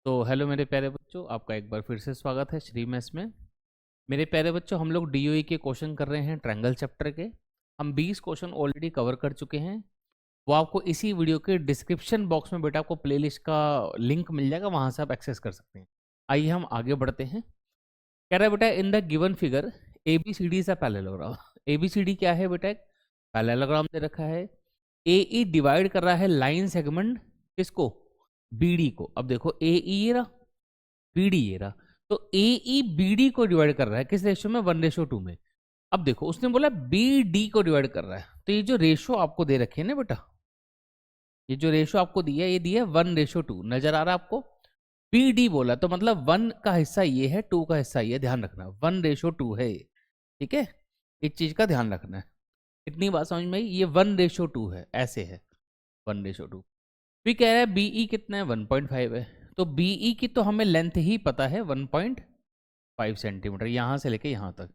तो हेलो मेरे प्यारे बच्चों, आपका एक बार फिर से स्वागत है श्री मेस में। मेरे प्यारे बच्चों, हम लोग डीओई के क्वेश्चन कर रहे हैं ट्रायंगल चैप्टर के। हम 20 क्वेश्चन ऑलरेडी कवर कर चुके हैं। वो आपको इसी वीडियो के डिस्क्रिप्शन बॉक्स में बेटा आपको प्लेलिस्ट का लिंक मिल जाएगा, वहाँ से आप एक्सेस कर सकते हैं। आइए हम आगे बढ़ते हैं। कह रहा है बेटा, in the given figure A B C D is a parallelogram. A B C D क्या है बेटा? एक पैरेललोग्राम दे रखा है। ए ई डिवाइड कर रहा है लाइन सेगमेंट किसको? बी डी को। अब देखो ए ई ये रहा, बी डी ये रहा। तो ए ई बी डी को डिवाइड कर रहा है किस रेशो में? 1:2 में। अब देखो उसने बोला बी डी को डिवाइड कर रहा है, तो ये जो रेशो आपको दे रखे हैं ना बेटा, ये जो रेशो आपको दिया है, ये दिया है 1:2। नजर आ रहा है आपको? बी डी बोला तो मतलब 1 का हिस्सा ये है, 2 का हिस्सा ये। ध्यान रखना 1:2 है ये, ठीक है? इस चीज का ध्यान रखना है। इतनी बात समझ में आई? ये 1:2 है, ऐसे है 1:2। भी कह रहा है बीई कितना है? 1.5 है। तो बीई की तो हमें लेंथ ही पता है 1.5 सेंटीमीटर, यहां से लेके यहां तक।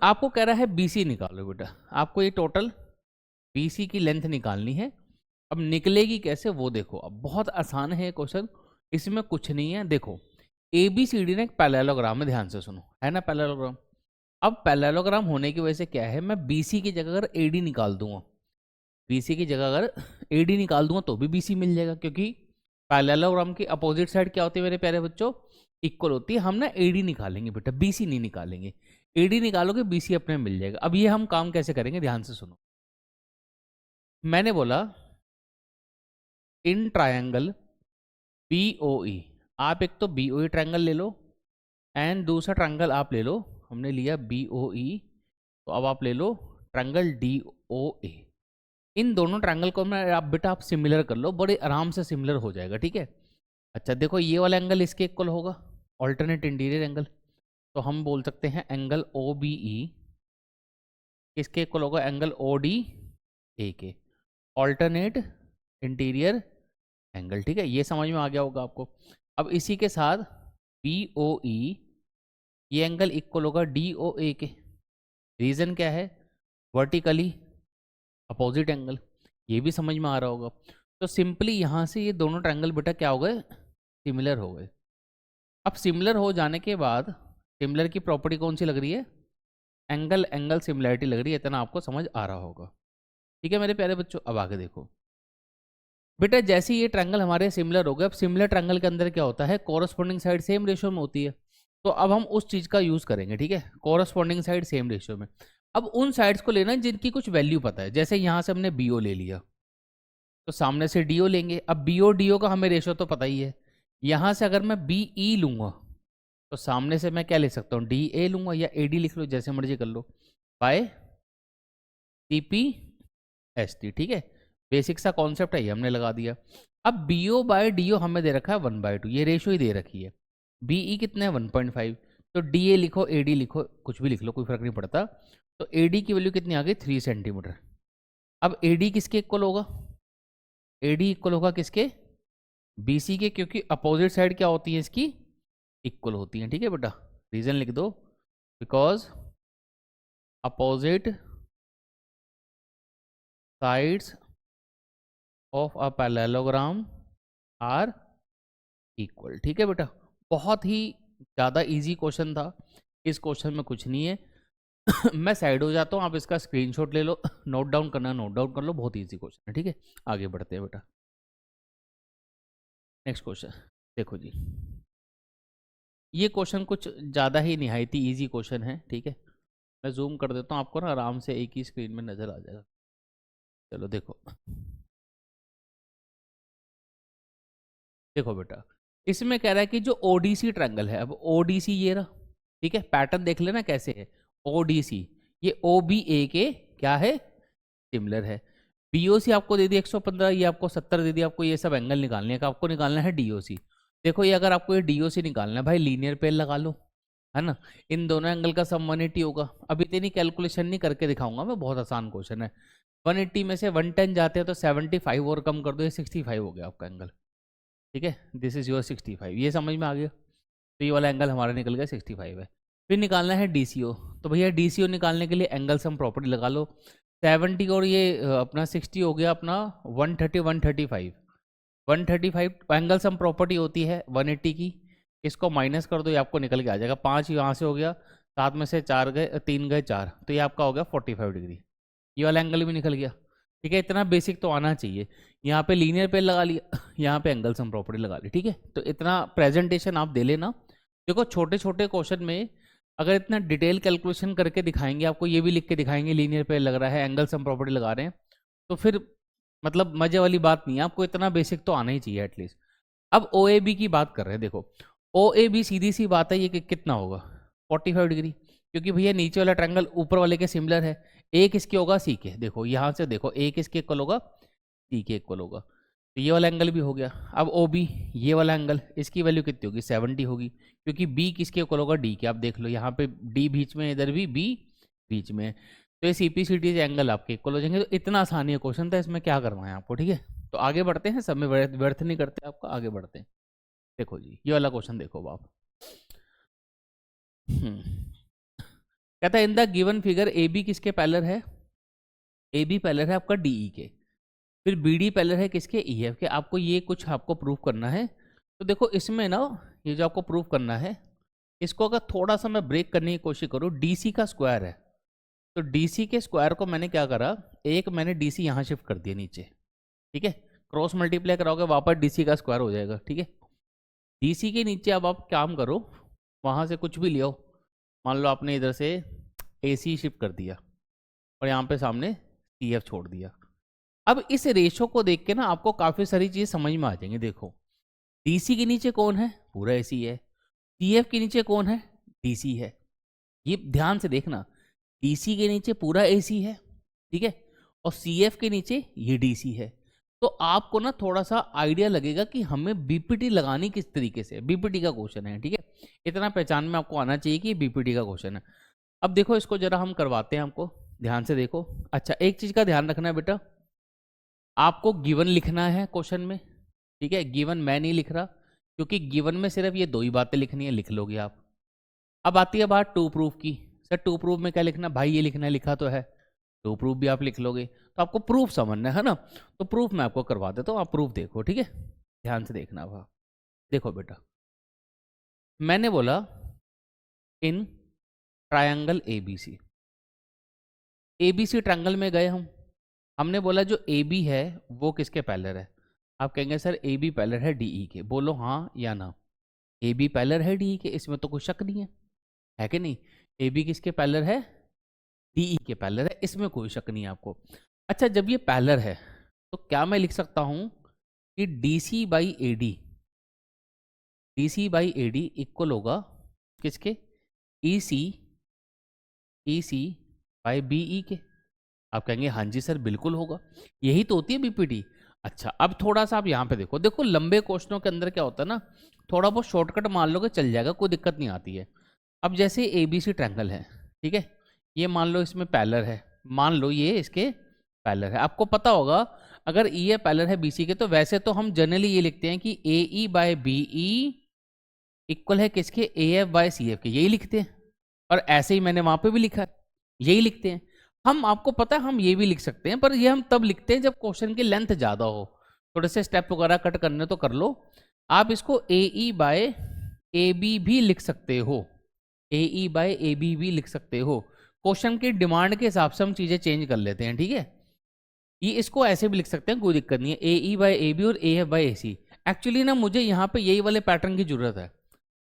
आपको कह रहा है बीसी निकालो बेटा। आपको ये टोटल बीसी की लेंथ निकालनी है। अब निकलेगी कैसे वो देखो। अब बहुत आसान है क्वेश्चन, इसमें कुछ नहीं है। देखो ए बी सी डी ने एक पैरेललोग्राम है, ध्यान से सुनो, है ना पैरेललोग्राम। अब पैरेललोग्राम होने की वजह से क्या है, मैं बीसी की जगह अगर एडी निकाल दूंगा, बीसी की जगह अगर एडी निकाल दूंगा तो भी बीसी मिल जाएगा, क्योंकि पैरेललोग्राम की अपोजिट साइड क्या होती है मेरे प्यारे बच्चों? इक्वल होती है। हम ना एडी निकालेंगे बेटा, बीसी नहीं निकालेंगे। एडी निकालोगे बीसी अपने मिल जाएगा। अब ये हम काम कैसे करेंगे, ध्यान से सुनो। मैंने बोला इन ट्रायंगल बीओई, आप एक तो बीओई ट्रायंगल ले लो एंड दूसरा ट्रायंगल आप ले लो। हमने लिया बीओई, तो अब आप ले लो ट्रायंगल डीओए। इन दोनों ट्रायंगल को मैं आप बेटा आप सिमिलर कर लो, बड़े आराम से सिमिलर हो जाएगा, ठीक है? अच्छा देखो, ये वाला एंगल इसके इक्वल होगा, ऑल्टरनेट इंटीरियर एंगल। तो हम बोल सकते हैं एंगल ओ बी ई किसके इक्वल होगा? एंगल ओ डी ए के, ऑल्टरनेट इंटीरियर एंगल, ठीक है? ये समझ में आ गया होगा आपको। अब इसी के साथ बी ओ ई, ये एंगल इक्वल होगा डी ओ ए के। रीजन क्या है? Vertically opposite angle. ये भी समझ में आ रहा होगा। तो सिंपली यहाँ से ये दोनों ट्रायंगल बेटा क्या हो गए? सिमिलर हो गए। अब सिमिलर हो जाने के बाद सिमिलर की प्रॉपर्टी कौन सी लग रही है? एंगल एंगल सिमिलैरिटी लग रही है। इतना आपको समझ आ रहा होगा, ठीक है मेरे प्यारे बच्चों? अब आगे देखो बेटा, जैसे ये ट्रायंगल हमारे सिमिलर हो गए, अब सिमिलर ट्रायंगल के अंदर क्या होता है? कोरस्पॉन्डिंग साइड सेम रेशियो में होती है। तो अब हम उस चीज का यूज करेंगे, ठीक है? कोरस्पॉन्डिंग साइड सेम रेशियो में। अब उन साइड्स को लेना जिनकी कुछ वैल्यू पता है। जैसे यहां से हमने बीओ ले लिया, तो सामने से डीओ लेंगे। अब बीओ डीओ का हमें रेशियो तो पता ही है। यहां से अगर मैं बीई लूंगा, तो सामने से मैं क्या ले सकता हूँ? डी ए लूंगा, या ए डी लिख लो, जैसे मर्जी कर लो, by T P S T, ठीक है? बेसिक सा कॉन्सेप्ट है, ये हमने लगा दिया। अब बीओ बाय डीओ हमें दे रखा है 1/2, ये रेशियो ही दे रखी है। बीई कितना है? 1.5। तो डी ए लिखो, ए डी लिखो, कुछ भी लिख लो, कोई फर्क नहीं पड़ता। तो ए डी की वैल्यू कितनी आ गई? 3 सेंटीमीटर। अब ए डी किसके इक्वल होगा? ए डी इक्वल होगा किसके? बीसी के, क्योंकि अपोजिट साइड क्या होती है इसकी? इक्वल होती है, ठीक है बेटा? रीजन लिख दो, because opposite sides of a parallelogram are equal, ठीक है बेटा? बहुत ही ज़्यादा इजी क्वेश्चन था। इस क्वेश्चन में कुछ नहीं है। मैं साइड हो जाता हूँ, आप इसका स्क्रीनशॉट ले लो, नोट डाउन करना नोट डाउन कर लो। बहुत इजी क्वेश्चन है, ठीक है? आगे बढ़ते हैं बेटा। नेक्स्ट क्वेश्चन देखो जी। ये क्वेश्चन कुछ ज़्यादा ही निहायती इजी क्वेश्चन है, ठीक है? मैं जूम कर देता हूँ, आपको ना आराम से एक ही स्क्रीन में नज़र आ जाएगा। चलो देखो, देखो बेटा, इसमें कह रहा है कि जो ओडीसी ट्रायंगल है, अब ओडीसी ये रहा, ठीक है? पैटर्न देख लेना कैसे है। ओडीसी ये ओ बी ए के क्या है? सिमिलर है। बीओसी आपको दे दी 115, ये आपको 70 दे दी। आपको ये सब एंगल निकालने का, आपको निकालना है डीओसी। देखो ये अगर आपको ये डीओसी निकालना है भाई, लीनियर पेयर लगा लो, है ना? इन दोनों एंगल का सम 180 होगा। अब इतनी कैलकुलेशन नहीं करके दिखाऊंगा मैं, बहुत आसान क्वेश्चन है। 180 में से 110 जाते हैं तो 75 और कम कर दो, ये 65 हो गया आपका एंगल, ठीक है? This is your 65। ये समझ में आ गया? तो ये वाला एंगल हमारा निकल गया 65 है। फिर निकालना है डीसीओ। तो भैया डीसीओ निकालने के लिए एंगल सम प्रॉपर्टी लगा लो। 70 और ये अपना 60 हो गया अपना 130 135। 135 एंगल सम प्रॉपर्टी होती है 180 की, इसको माइनस कर दो, ये आपको निकल के आ जाएगा। 5 यहाँ से हो गया, 7 में से 4 गए, 3 गए 4, तो ये आपका हो गया 45 डिग्री। ये वाला एंगल भी निकल गया। ठीक है, इतना बेसिक तो आना चाहिए। यहाँ पे लीनियर पे लगा लिया, यहाँ पे एंगल सम प्रॉपर्टी लगा ली। ठीक है, तो इतना प्रेजेंटेशन आप दे लेना। देखो छोटे छोटे क्वेश्चन में अगर इतना डिटेल कैलकुलेशन करके दिखाएंगे, आपको ये भी लिख के दिखाएंगे लीनियर पे लग रहा है, एंगल सम प्रॉपर्टी लगा रहे हैं, तो फिर मतलब मजे वाली बात नहीं है। आपको इतना बेसिक तो आना ही चाहिए एटलीस्ट। अब ओ ए बी की बात कर रहे हैं। देखो ओ ए बी सीधी सी बात है, ये कि कितना होगा 45 डिग्री, क्योंकि भैया नीचे वाला ट्रायंगल ऊपर वाले के सिमिलर है। ए किसके होगा, सी के। देखो यहाँ से देखो ए किसके इक्वल होगा, सी के इक्वल होगा, तो ये वाला एंगल भी हो गया। अब ओ बी, ये वाला एंगल, इसकी वैल्यू कितनी होगी 70 होगी, क्योंकि बी किसके इक्वल होगा, डी के। आप देख लो यहाँ पे डी बीच में, इधर भी बी बीच में, तो ये C P C D angle आपके इक्वल हो जाएंगे। तो इतना आसानी है क्वेश्चन था, इसमें क्या करना है आपको। ठीक है, तो आगे बढ़ते हैं, समय व्यर्थ नहीं करते आपका, आगे बढ़ते हैं। देखो जी ये वाला क्वेश्चन देखो आप। कहता है in the given figure A B किसके पैरेलल है, ए बी पैरेलल है आपका डी ई के, फिर बी डी पैरेलल है किसके, ई एफ के। आपको ये कुछ आपको प्रूव करना है। तो देखो इसमें ना ये जो आपको प्रूव करना है, इसको अगर थोड़ा सा मैं ब्रेक करने की कोशिश करूँ, डी सी का स्क्वायर है, तो डी सी के स्क्वायर को मैंने क्या करा, एक मैंने डी सी यहाँ शिफ्ट कर दिया नीचे। ठीक है, क्रॉस मल्टीप्लाई कराओगे वापस डी सी का स्क्वायर हो जाएगा। ठीक है, डी सी के नीचे अब आप काम करो, वहाँ से कुछ भी ले आओ। मान लो आपने इधर से ए सी शिफ्ट कर दिया और यहाँ पे सामने सी एफ छोड़ दिया। अब इस रेशो को देख के ना आपको काफ़ी सारी चीज़ समझ में आ जाएंगी। देखो डी सी के नीचे कौन है, पूरा ए सी है। सी एफ के नीचे कौन है, डी सी है। ये ध्यान से देखना, डी सी के नीचे पूरा ए सी है, ठीक है, और सी एफ के नीचे ये डी सी है। तो आपको ना थोड़ा सा आइडिया लगेगा कि हमें बीपीटी लगानी किस तरीके से। बीपीटी का क्वेश्चन है, ठीक है, इतना पहचान में आपको आना चाहिए कि बीपीटी का क्वेश्चन है। अब देखो इसको जरा हम करवाते हैं आपको, ध्यान से देखो। अच्छा एक चीज का ध्यान रखना है बेटा, आपको गिवन लिखना है क्वेश्चन में। ठीक है, गिवन मैं नहीं लिख रहा, क्योंकि गिवन में सिर्फ ये दो ही बातें लिखनी है, लिख लोगे आप। अब आती है बात टू प्रूफ की। सर टू प्रूफ में क्या लिखना, भाई ये लिखना है, लिखा तो है, टू प्रूफ भी आप लिख लोगे। तो आपको प्रूफ समझना है ना, तो प्रूफ मैं आपको करवा देता हूँ, आप प्रूफ देखो। ठीक है, ध्यान से देखना भाई। देखो बेटा, मैंने बोला in triangle ABC, ABC triangle में गए हमने बोला जो ए बी है वो किसके पैरेलल है। आप कहेंगे सर ए बी पैरेलल है डीई के, बोलो हाँ या ना। ए बी पैरेलल है डीई के, इसमें तो कोई शक नहीं है कि नहीं। ए बी किसके पैरेलल है, डीई के पैरेलल है, इसमें कोई शक नहीं है आपको। अच्छा जब ये पैरेलल है तो क्या मैं लिख सकता हूँ कि D C by A D, D C by A D equal होगा किसके, ई सी बाई बी ई के। आप कहेंगे हाँ जी सर बिल्कुल होगा, यही तो होती है बीपीटी। अच्छा अब थोड़ा सा आप यहाँ पे देखो, देखो लंबे क्वेश्चनों के अंदर क्या होता है ना, थोड़ा बहुत शॉर्टकट मान लोगे चल जाएगा, कोई दिक्कत नहीं आती है। अब जैसे ए बी सी ट्रायंगल है, ठीक है, ये मान लो इसमें पैरेलल है, मान लो ये इसके पैरेलल है। आपको पता होगा अगर ई ए पैरेलल है बी सी के, तो वैसे तो हम जनरली ये लिखते हैं कि A E by B E equal है किसके, A F by C F के, यही लिखते हैं। और ऐसे ही मैंने वहां पे भी लिखा है, यही लिखते हैं हम। आपको पता है हम ये भी लिख सकते हैं, पर ये हम तब लिखते हैं जब क्वेश्चन की लेंथ ज़्यादा हो, थोड़े से स्टेप वगैरह कट करने तो कर लो। आप इसको ए ई बाय ए बी भी लिख सकते हो, ए ई बाय ए बी भी लिख सकते हो। क्वेश्चन की डिमांड के हिसाब से हम चीज़ें चेंज कर लेते हैं, ठीक है। ये इसको ऐसे भी लिख सकते हैं, कोई दिक्कत नहीं है, ए ई बाय ए बी और A F by A C. Actually ना मुझे यहाँ पे यही वाले पैटर्न की जरूरत है।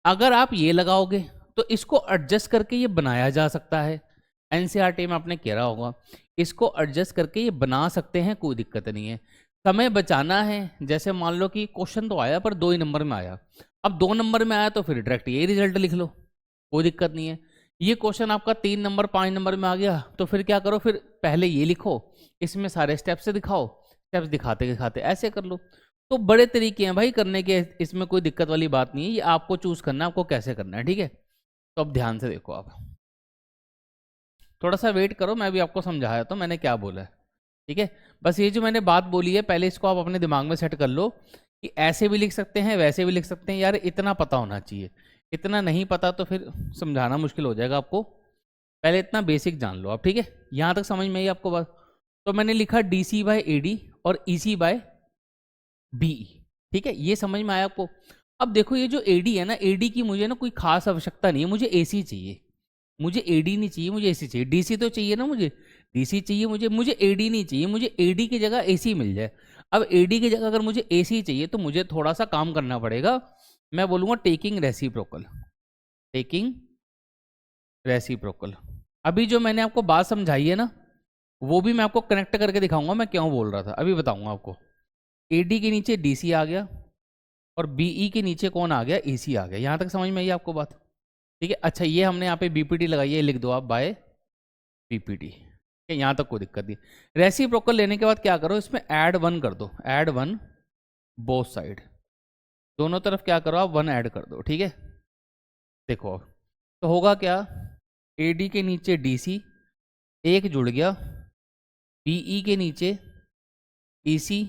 अगर आप ये लगाओगे तो इसको एडजस्ट करके ये बनाया जा सकता है, एनसीईआरटी में आपने कह रहा होगा, इसको एडजस्ट करके ये बना सकते हैं, कोई दिक्कत नहीं है। समय बचाना है, जैसे मान लो कि क्वेश्चन तो आया पर 2 ही नंबर में आया, अब 2 नंबर में आया तो फिर डायरेक्ट यही रिजल्ट लिख लो, कोई दिक्कत नहीं है। ये क्वेश्चन आपका 3 नंबर 5 नंबर में आ गया, तो फिर क्या करो, फिर पहले ये लिखो, इसमें सारे स्टेप्स से दिखाओ, स्टेप्स दिखाते दिखाते ऐसे कर लो। तो बड़े तरीके हैं भाई करने के, इसमें कोई दिक्कत वाली बात नहीं है, ये आपको चूज करना है आपको कैसे करना है, ठीक है। तो अब ध्यान से देखो, आप थोड़ा सा वेट करो, मैं भी आपको समझाया तो मैंने क्या बोला है, ठीक है। बस ये जो मैंने बात बोली है पहले इसको आप अपने दिमाग में सेट कर लो कि ऐसे भी लिख सकते हैं वैसे भी लिख सकते हैं। यार इतना पता होना चाहिए, इतना नहीं पता तो फिर समझाना मुश्किल हो जाएगा आपको, पहले इतना बेसिक जान लो आप, ठीक है। यहाँ तक समझ में आई आपको बात। तो मैंने लिखा D C by A D और ई सी बाय बी ई, ठीक है, ये समझ में आया आपको। अब देखो ये जो एडी है ना, एडी की मुझे ना कोई खास आवश्यकता नहीं है, मुझे एसी चाहिए। मुझे एडी नहीं चाहिए, मुझे एसी चाहिए। डीसी तो चाहिए ना मुझे, डीसी चाहिए मुझे एडी नहीं चाहिए, मुझे एडी की जगह एसी मिल जाए। अब एडी की जगह अगर मुझे एसी चाहिए तो मुझे थोड़ा सा काम करना पड़ेगा। मैं बोलूँगा टेकिंग रेसिप्रोकल, टेकिंग रेसिप्रोकल। अभी जो मैंने आपको बात समझाई है ना, वो भी मैं आपको कनेक्ट करके दिखाऊंगा मैं क्यों बोल रहा था, अभी बताऊंगा आपको। एडी के नीचे डीसी आ गया और बीई के नीचे कौन आ गया, एसी आ गया। यहाँ तक समझ में आई आपको बात? ठीक है, अच्छा ये हमने यहाँ पे बीपीटी लगाई है, लिख दो आप बाय बीपीटी। ठीक है, यहाँ तक कोई दिक्कत नहीं। रेसिप्रोकल लेने के बाद क्या करो, इसमें ऐड वन कर दो, ऐड वन बोथ साइड, दोनों तरफ क्या करो आप, वन ऐड कर दो। ठीक है, देखो तो होगा क्या, एडी के नीचे डीसी एक जुड़ गया, बीई के नीचे ईसी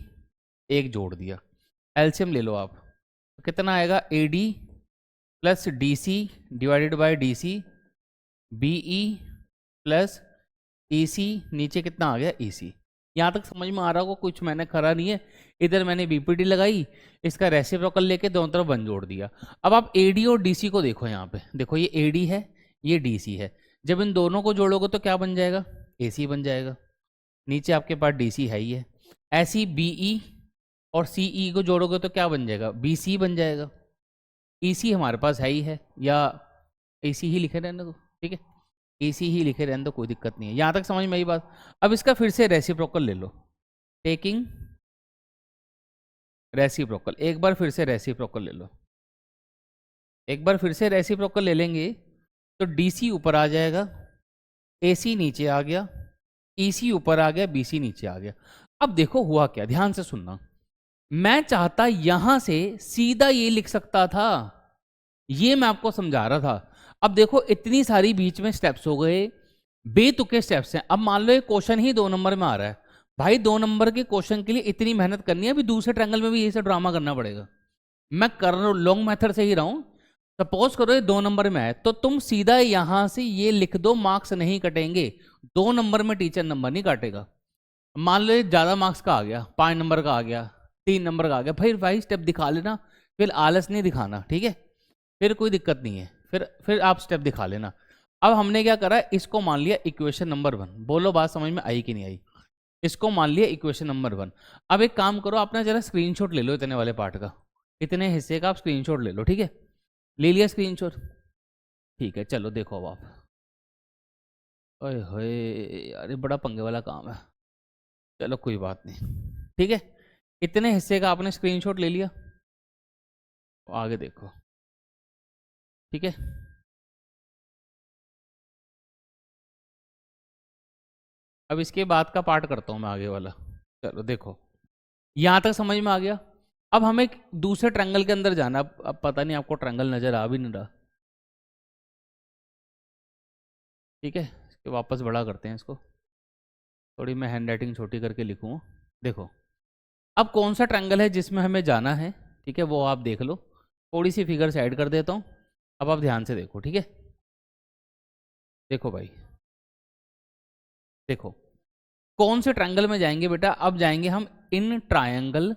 एक जोड़ दिया। एलसीएम ले लो आप, तो कितना आएगा, AD plus DC divided by DC, BE plus EC, नीचे कितना आ गया, ईसी। यहाँ तक समझ में आ रहा होगा, कुछ मैंने करा नहीं है। इधर मैंने बीपीटी लगाई, इसका रेसिप्रोकल लेके दोनों तरफ वन जोड़ दिया। अब आप एडी और डीसी को देखो, यहाँ पे देखो ये एडी है, ये डीसी है। जब इन दोनों को जोड़ोगे तो क्या बन जाएगा, एसी बन जाएगा। नीचे आपके पास डीसी है ही है। ऐसी बीई और सीई को जोड़ोगे तो क्या बन जाएगा, बीसी बन जाएगा। ईसी हमारे पास है ही है, या एसी ही लिखे रहने दो। ठीक है, एसी ही लिखे रहने दो, कोई दिक्कत नहीं है। यहाँ तक समझ में आई बात। अब इसका फिर से रेसिप्रोकल ले लो, टेकिंग रेसिप्रोकल। एक बार फिर से रेसिप्रोकल ले लो, एक बार फिर से रेसिप्रोकल ले लेंगे तो डीसी ऊपर आ जाएगा, एसी नीचे आ गया, ईसी ऊपर आ गया, बीसी नीचे आ गया। अब देखो हुआ क्या, ध्यान से सुनना। मैं चाहता यहां से सीधा ये लिख सकता था, ये मैं आपको समझा रहा था। अब देखो इतनी सारी बीच में स्टेप्स हो गए, बेतुके स्टेप्स हैं। अब मान लो ये क्वेश्चन ही 2 नंबर में आ रहा है, भाई 2 नंबर के क्वेश्चन के लिए इतनी मेहनत करनी है, अभी दूसरे ट्रायंगल में भी यही सब ड्रामा करना पड़ेगा। मैं कर रहा हूं लॉन्ग मेथड से ही रहा हूं। सपोज करो ये 2 नंबर में है, तो तुम सीधा यहां से ये लिख दो, मार्क्स नहीं कटेंगे। 2 नंबर में टीचर नंबर नहीं काटेगा। मान लो ये ज्यादा मार्क्स का आ गया, 5 नंबर का आ गया, 3 नंबर का आ गया, भाई स्टेप दिखा लेना, फिर आलस नहीं दिखाना। ठीक है, फिर कोई दिक्कत नहीं है, फिर आप स्टेप दिखा लेना। अब हमने क्या करा, इसको मान लिया इक्वेशन नंबर 1। बोलो बात समझ में आई कि नहीं आई? इसको मान लिया इक्वेशन नंबर 1। अब एक काम करो, अपना जरा स्क्रीनशॉट ले लो इतने वाले पार्ट का, इतने हिस्से का आप स्क्रीनशॉट ले लो। ठीक है, ले लिया स्क्रीनशॉट? ठीक है, चलो देखो अब आप। ओए होए यार, ये बड़ा पंगे वाला काम है। चलो कोई बात नहीं, ठीक है। इतने हिस्से का आपने स्क्रीनशॉट ले लिया, तो आगे देखो। ठीक है, अब इसके बाद का पार्ट करता हूं मैं आगे वाला। चलो देखो, यहां तक समझ में आ गया। अब हमें एक दूसरे ट्रायंगल के अंदर जाना। अब पता नहीं आपको ट्रायंगल नजर आ भी नहीं रहा। ठीक है, इसके वापस बड़ा करते हैं इसको, थोड़ी मैं हैंड राइटिंग छोटी करके लिखूँ। देखो अब कौन सा ट्रायंगल है जिसमें हमें जाना है, ठीक है, वो आप देख लो। थोड़ी सी फिगर से ऐड कर देता हूँ, अब आप ध्यान से देखो। ठीक है, देखो भाई, देखो कौन से ट्रायंगल में जाएंगे बेटा, अब जाएंगे हम इन ट्रायंगल।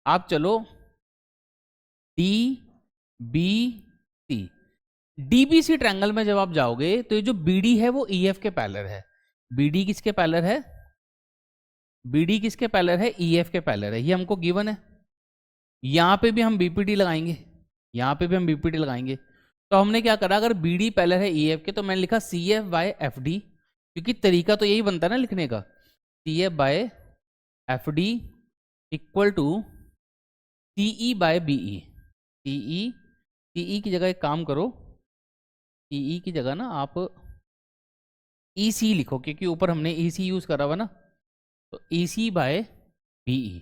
आप चलो D B C, DBC triangle में जब आप जाओगे तो ये जो बीडी है वो ईएफ के पैरेलल है। बीडी किसके पैरेलल है, बीडी किसके पैरेलल है, ईएफ के पैरेलल है, ये हमको गिवन है। यहां पे भी हम बीपीटी लगाएंगे, यहां पे भी हम बीपीटी लगाएंगे। तो हमने क्या करा, अगर बीडी पैरेलल है ईएफ के, तो मैंने लिखा C F by F D, क्योंकि तरीका तो यही बनता है ना लिखने का, C F by F D equal to CE by BE. CE, CE की जगह एक काम करो, सीई की जगह ना आप ईसी लिखो, क्योंकि ऊपर हमने ईसी यूज करा हुआ ना, तो ईसी बाय बीई।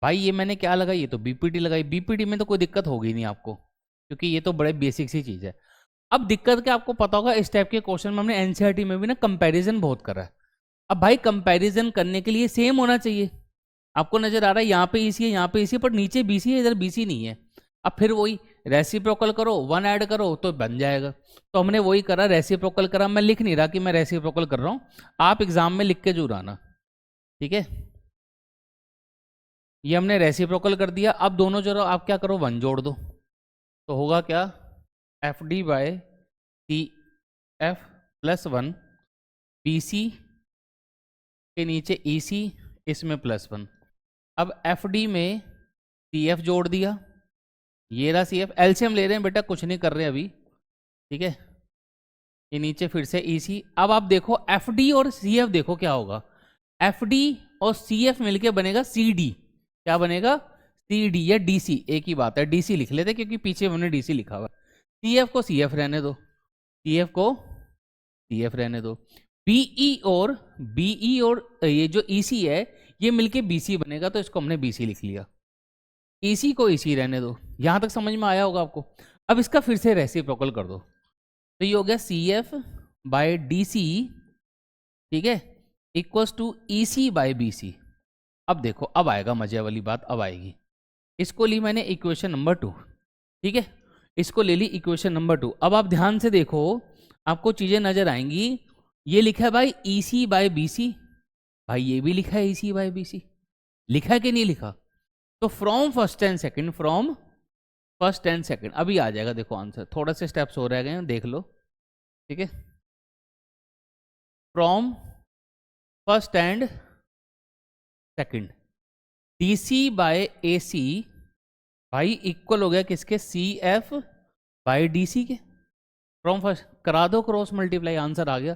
भाई ये मैंने क्या लगाई, ये तो बीपीटी लगाई। बीपीटी में तो कोई दिक्कत होगी नहीं आपको, क्योंकि ये तो बड़े बेसिक सी चीज है। अब दिक्कत क्या आपको पता होगा, इस टाइप के क्वेश्चन में हमने एनसीईआरटी में भी ना कंपैरिजन बहुत करा है। अब भाई कंपैरिजन करने के लिए सेम होना चाहिए। आपको नजर आ रहा है यहाँ पे ईसी है, यहाँ पे ईसी, पर नीचे बीसी है, इधर बीसी नहीं है। अब फिर वही रेसिप्रोकल करो, 1 ऐड करो तो बन जाएगा। तो हमने वही करा, रेसिप्रोकल करा। मैं लिख नहीं रहा कि मैं रेसिप्रोकल कर रहा हूँ, आप एग्जाम में लिख के जरूर आना। ठीक है, ये हमने रेसिप्रोकल कर दिया। अब दोनों जोड़ो, आप क्या करो 1 जोड़ दो, तो होगा क्या, F D by C F plus 1, B C के नीचे ई सी, इसमें प्लस 1। अब एफ डी में सी एफ जोड़ दिया, ये रहा सी एफ, एलसीएम ले रहे हैं बेटा, कुछ नहीं कर रहे अभी, ठीक है। ये नीचे फिर से ई सी। अब आप देखो एफ डी और सी एफ, देखो क्या होगा, एफ डी और सी एफ मिलके बनेगा सी डी। क्या बनेगा, सी डी या डी सी, एक ही बात है, डी सी लिख लेते क्योंकि पीछे हमने डी सी लिखा हुआ। सी एफ को सी एफ रहने दो, सी एफ को सी एफ रहने दो। बीई और ये जो ई सी है ये मिलके बी सी बनेगा, तो इसको हमने बी सी लिख लिया। ई सी को ई सी रहने दो। यहां तक समझ में आया होगा आपको। अब इसका फिर से रेसिप्रोकल कर दो, तो ये हो गया C F by D C, ठीक है, equals to E C by B C. अब देखो, अब आएगा मजे वाली बात, अब आएगी। इसको ली मैंने इक्वेशन नंबर 2, ठीक है, इसको ले ली इक्वेशन नंबर 2। अब आप ध्यान से देखो, आपको चीजें नजर आएंगी। ये लिखा है भाई ई सी बाय बी सी, भाई ये भी लिखा है ई सी बाय बी सी, लिखा है कि नहीं लिखा? तो from first and second, from first and second, अभी आ जाएगा देखो आंसर। थोड़ा से स्टेप्स हो रह गए हैं, देख लो, ठीक है। From first and second, D C by A C भाई इक्वल हो गया किसके, C F by D C के। फ्रॉम फर्स्ट करा दो क्रॉस मल्टीप्लाई, आंसर आ गया।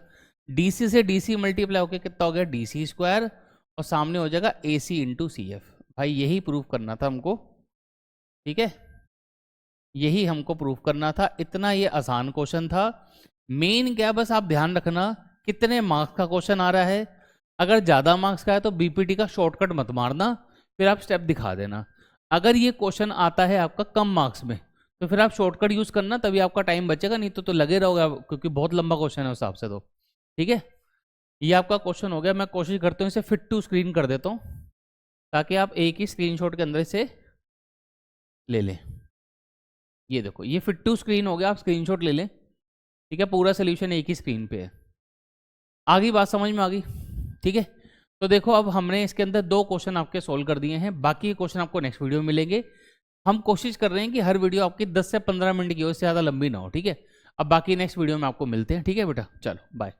डी सी से डी सी मल्टीप्लाई होकर कितना हो गया, डी सी स्क्वायर, और सामने हो जाएगा ए सी इंटू सी एफ। भाई यही प्रूफ करना था हमको, ठीक है, यही हमको प्रूफ करना था। इतना ये आसान क्वेश्चन था। मेन क्या, बस आप ध्यान रखना कितने मार्क्स का क्वेश्चन आ रहा है। अगर ज़्यादा मार्क्स का है तो बीपीटी का शॉर्टकट मत मारना, फिर आप स्टेप दिखा देना। अगर ये क्वेश्चन आता है आपका कम मार्क्स में, तो फिर आप शॉर्टकट यूज़ करना, तभी आपका टाइम बचेगा, नहीं तो लगे रहोगे क्योंकि बहुत लंबा क्वेश्चन है उस हिसाब से। तो ठीक है, ये आपका क्वेश्चन हो गया। मैं कोशिश करता हूँ इसे फिट टू स्क्रीन कर देता हूँ, ताकि आप एक ही स्क्रीनशॉट के अंदर से ले लें। ये देखो, ये फिट टू स्क्रीन हो गया, आप स्क्रीनशॉट ले लें, ठीक है। पूरा सोल्यूशन एक ही स्क्रीन पे है। आगे बात समझ में आ गई, ठीक है। तो देखो, अब हमने इसके अंदर 2 क्वेश्चन आपके सोल्व कर दिए हैं, बाकी क्वेश्चन आपको नेक्स्ट वीडियो में मिलेंगे। हम कोशिश कर रहे हैं कि हर वीडियो आपकी 10 से 15 मिनट की हो, इससे ज़्यादा लंबी ना हो, ठीक है। अब बाकी नेक्स्ट वीडियो में आपको मिलते हैं, ठीक है बेटा, चलो बाय।